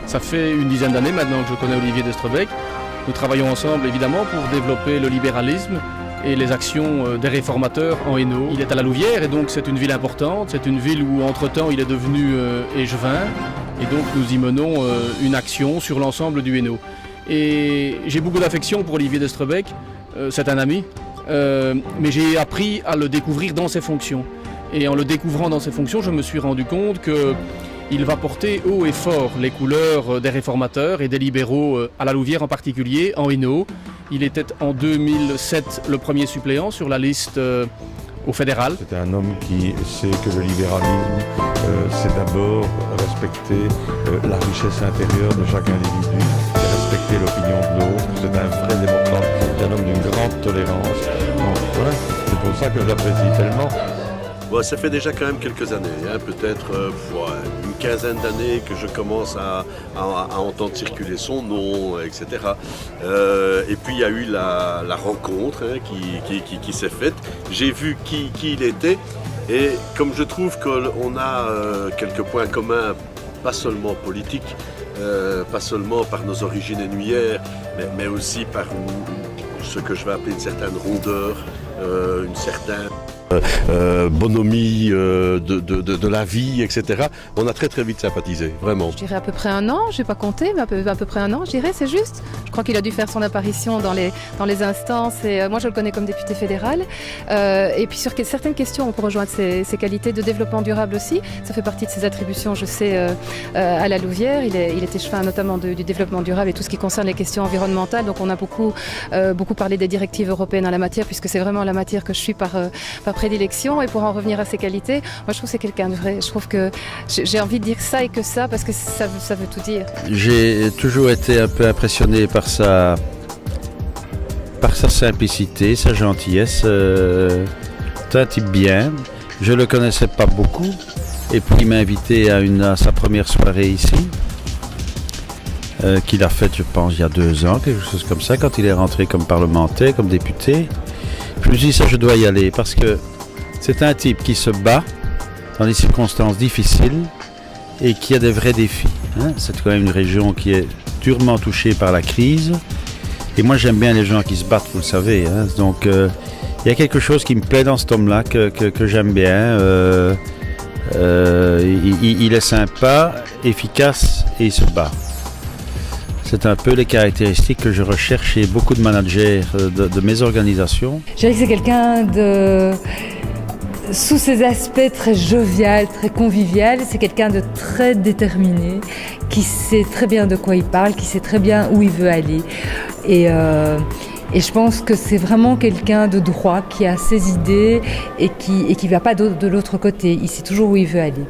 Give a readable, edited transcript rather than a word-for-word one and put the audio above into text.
Ça fait une dizaine d'années maintenant que je connais Olivier d'Estrebec. Nous travaillons ensemble évidemment pour développer le libéralisme et les actions des réformateurs en Hainaut. Il est à la Louvière et donc c'est une ville importante. C'est une ville où entre-temps il est devenu échevin et donc nous y menons une action sur l'ensemble du Hainaut. Et j'ai beaucoup d'affection pour Olivier d'Estrebec, c'est un ami, mais j'ai appris à le découvrir dans ses fonctions. Et en le découvrant dans ses fonctions, je me suis rendu compte qu'il va porter haut et fort les couleurs des réformateurs et des libéraux à la Louvière en particulier, en Hainaut. Il était en 2007 le premier suppléant sur la liste au fédéral. C'est un homme qui sait que le libéralisme, c'est d'abord respecter la richesse intérieure de chaque individu, c'est respecter l'opinion de l'autre. C'est un vrai démocrate, c'est un homme d'une grande tolérance. Donc, voilà, c'est pour ça que j'apprécie tellement. Bon, ça fait déjà quand même quelques années, peut-être une quinzaine d'années que je commence à entendre circuler son nom, etc. Et puis il y a eu la rencontre qui s'est faite. J'ai vu qui il était et comme je trouve qu'on a quelques points communs, pas seulement politiques, pas seulement par nos origines hainouières, mais aussi par ce que je vais appeler une certaine rondeur, une certaine bonhomie de la vie, etc. On a très très vite sympathisé, vraiment. Je dirais à peu près un an, je n'ai pas compté, mais à peu près un an, je dirais, c'est juste. Je crois qu'il a dû faire son apparition dans les instances et moi je le connais comme député fédéral. Et puis sur certaines questions, on peut rejoindre ses qualités de développement durable aussi. Ça fait partie de ses attributions, je sais, à la Louvière. Il est échevin notamment du développement durable et tout ce qui concerne les questions environnementales. Donc on a beaucoup parlé des directives européennes en la matière, puisque c'est vraiment la matière que je suis par prédilection. Et pour en revenir à ses qualités, moi je trouve que c'est quelqu'un de vrai. Je trouve que j'ai envie de dire ça et que ça, parce que ça veut tout dire. J'ai toujours été un peu impressionné par sa simplicité, sa gentillesse. C'est un type bien. Je le connaissais pas beaucoup. Et puis il m'a invité à sa première soirée ici, qu'il a faite, je pense, il y a 2 ans, quelque chose comme ça, quand il est rentré comme parlementaire, comme député. Je me suis dit, ça, je dois y aller, parce que c'est un type qui se bat dans des circonstances difficiles et qui a des vrais défis. C'est quand même une région qui est durement touchée par la crise. Et moi, j'aime bien les gens qui se battent, vous le savez. Donc, il y a quelque chose qui me plaît dans cet homme-là, que j'aime bien. Il est sympa, efficace et il se bat. C'est un peu les caractéristiques que je recherche chez beaucoup de managers de mes organisations. Je dirais que c'est quelqu'un sous ses aspects très jovial, très convivial, c'est quelqu'un de très déterminé, qui sait très bien de quoi il parle, qui sait très bien où il veut aller. Et je pense que c'est vraiment quelqu'un de droit, qui a ses idées et qui ne va pas de l'autre côté. Il sait toujours où il veut aller.